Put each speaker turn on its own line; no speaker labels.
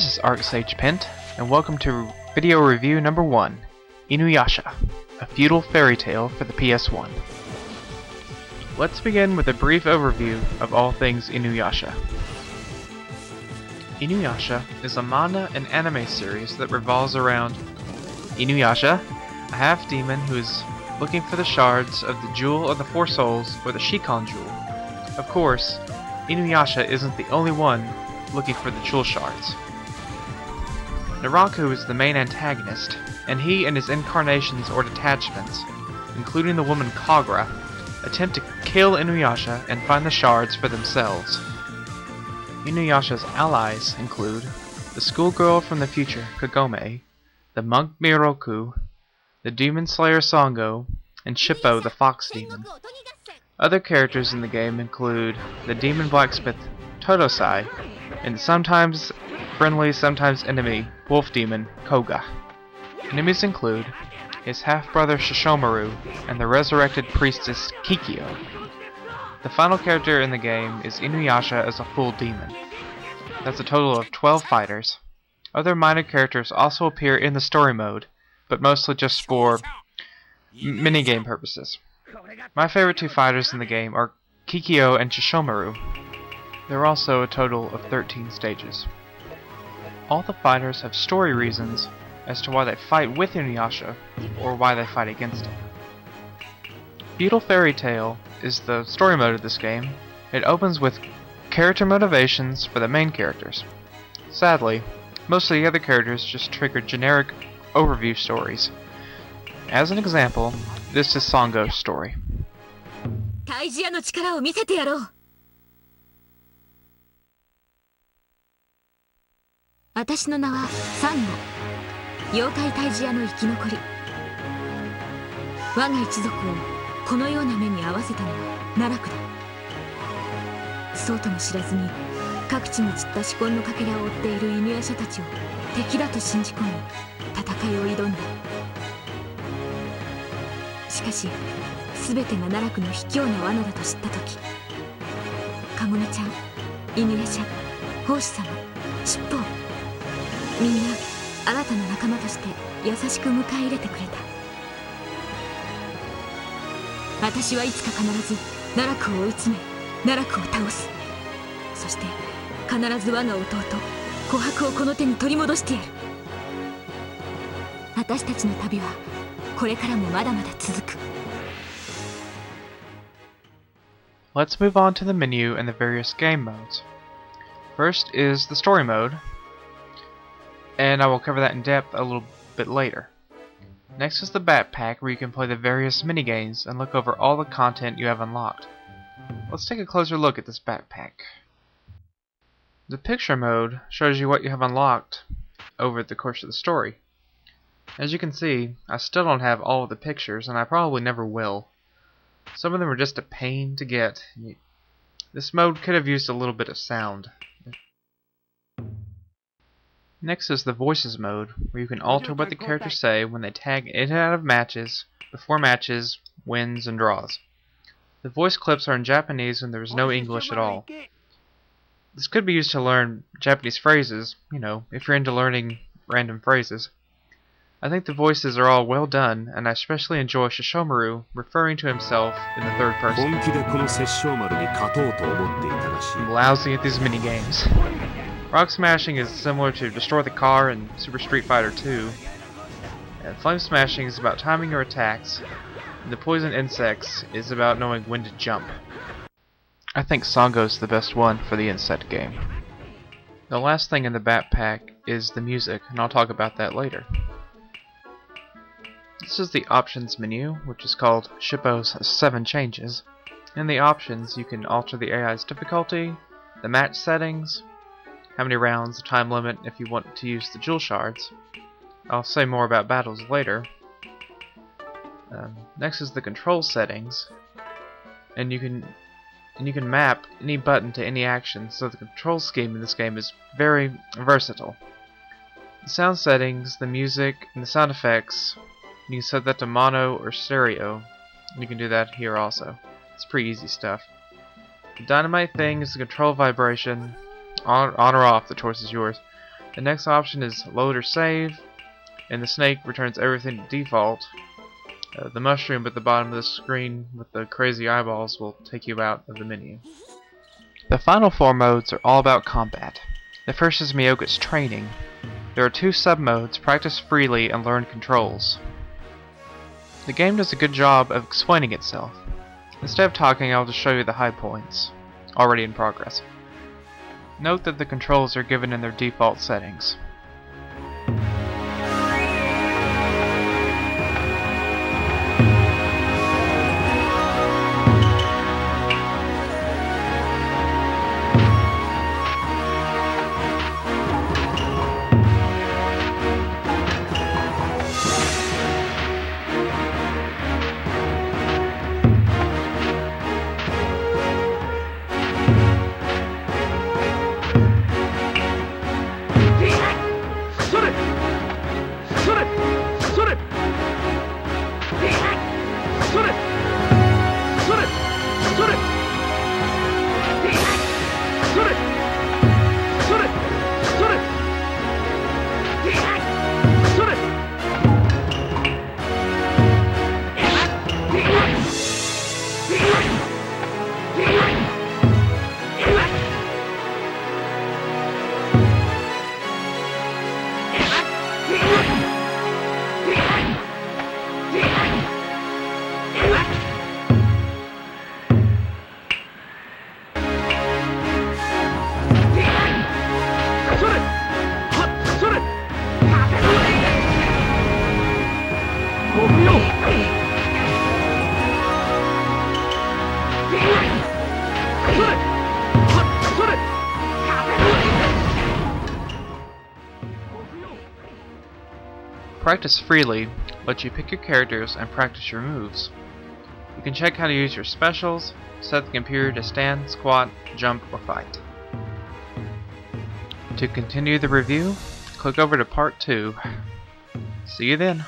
This is ArcSage Pent, and welcome to video review number 1, InuYasha, a feudal fairy tale for the PS1. Let's begin with a brief overview of all things InuYasha. InuYasha is a manga and anime series that revolves around InuYasha, a half-demon who is looking for the shards of the Jewel of the Four Souls, or the Shikon Jewel. Of course, InuYasha isn't the only one looking for the jewel shards. Rumiko is the main antagonist, and he and his incarnations or detachments, including the woman Kagra, attempt to kill InuYasha and find the shards for themselves. InuYasha's allies include the schoolgirl from the future, Kagome, the monk Miroku, the demon slayer Songo, and Shippo the fox demon. Other characters in the game include the demon blacksmith Todosai, and sometimes friendly, sometimes enemy, wolf demon Koga. Enemies include his half-brother Shishomaru and the resurrected priestess Kikyo. The final character in the game is InuYasha as a full demon. That's a total of 12 fighters. Other minor characters also appear in the story mode, but mostly just for minigame purposes. My favorite two fighters in the game are Kikyo and Shishomaru. There are also a total of 13 stages. All the fighters have story reasons as to why they fight with InuYasha, or why they fight against him. Feudal Fairy Tale is the story mode of this game. It opens with character motivations for the main characters. Sadly, most of the other characters just trigger generic overview stories. As an example, this is Songo's story.
退治屋の力を見せてやろう。私の名はサンゴ、妖怪退治屋の生き残り。我が一族をこのような目に遭わせたのは奈落だ。そうとも知らずに各地に散った死魂のかけらを追っているInuYashaたちを敵だと信じ込み戦いを挑んだ。しかし全てが奈落の卑怯な罠だと知った時、かごめちゃん、InuYasha、奉仕様、尻尾、みんな新たな仲間として優しく迎え入れてくれた。私はいつか必ず奈落を追い詰め奈落を倒す。そして必ず我が弟琥珀をこの手に取り戻してやる。私たちの旅はこれからもまだまだ続く。
Let's move on to the menu and the various game modes. First is the story mode, and I will cover that in depth a little bit later. Next is the backpack, where you can play the various minigames and look over all the content you have unlocked. Let's take a closer look at this backpack. The picture mode shows you what you have unlocked over the course of the story. As you can see, I still don't have all of the pictures, and I probably never will. Some of them are just a pain to get. This mode could have used a little bit of sound. Next is the voices mode, where you can alter what the characters say when they tag in and out of matches, before matches, wins, and draws. The voice clips are in Japanese and there is no English at all. This could be used to learn Japanese phrases, you know, if you're into learning random phrases. I think the voices are all well done, and I especially enjoy Shishomaru referring to himself in the third person. I'm lousy at these minigames. Rock smashing is similar to Destroy the Car in Super Street Fighter 2, and flame smashing is about timing your attacks, and the poison insects is about knowing when to jump. I think Songo's the best one for the insect game. The last thing in the backpack is the music, and I'll talk about that later. This is the options menu, which is called Shippo's 7 Changes. In the options, you can alter the AI's difficulty, the match settings, how many rounds, the time limit if you want to use the jewel shards. I'll say more about battles later. Next is the control settings, and you can map any button to any action, so the control scheme in this game is very versatile. The sound settings, the music, and the sound effects, you can set that to mono or stereo. You can do that here also. It's pretty easy stuff. The dynamite thing is the control vibration. On or off, the choice is yours. The next option is load or save, and the snake returns everything to default. The mushroom at the bottom of the screen with the crazy eyeballs will take you out of the menu. The final 4 modes are all about combat. The first is Miyoga's training. There are 2 sub-modes, practice freely and learn controls. The game does a good job of explaining itself. Instead of talking, I'll just show you the high points, already in progress. Note that the controls are given in their default settings. Practice freely lets you pick your characters and practice your moves. You can check how to use your specials, set the computer to stand, squat, jump, or fight. To continue the review, click over to part 2. See you then.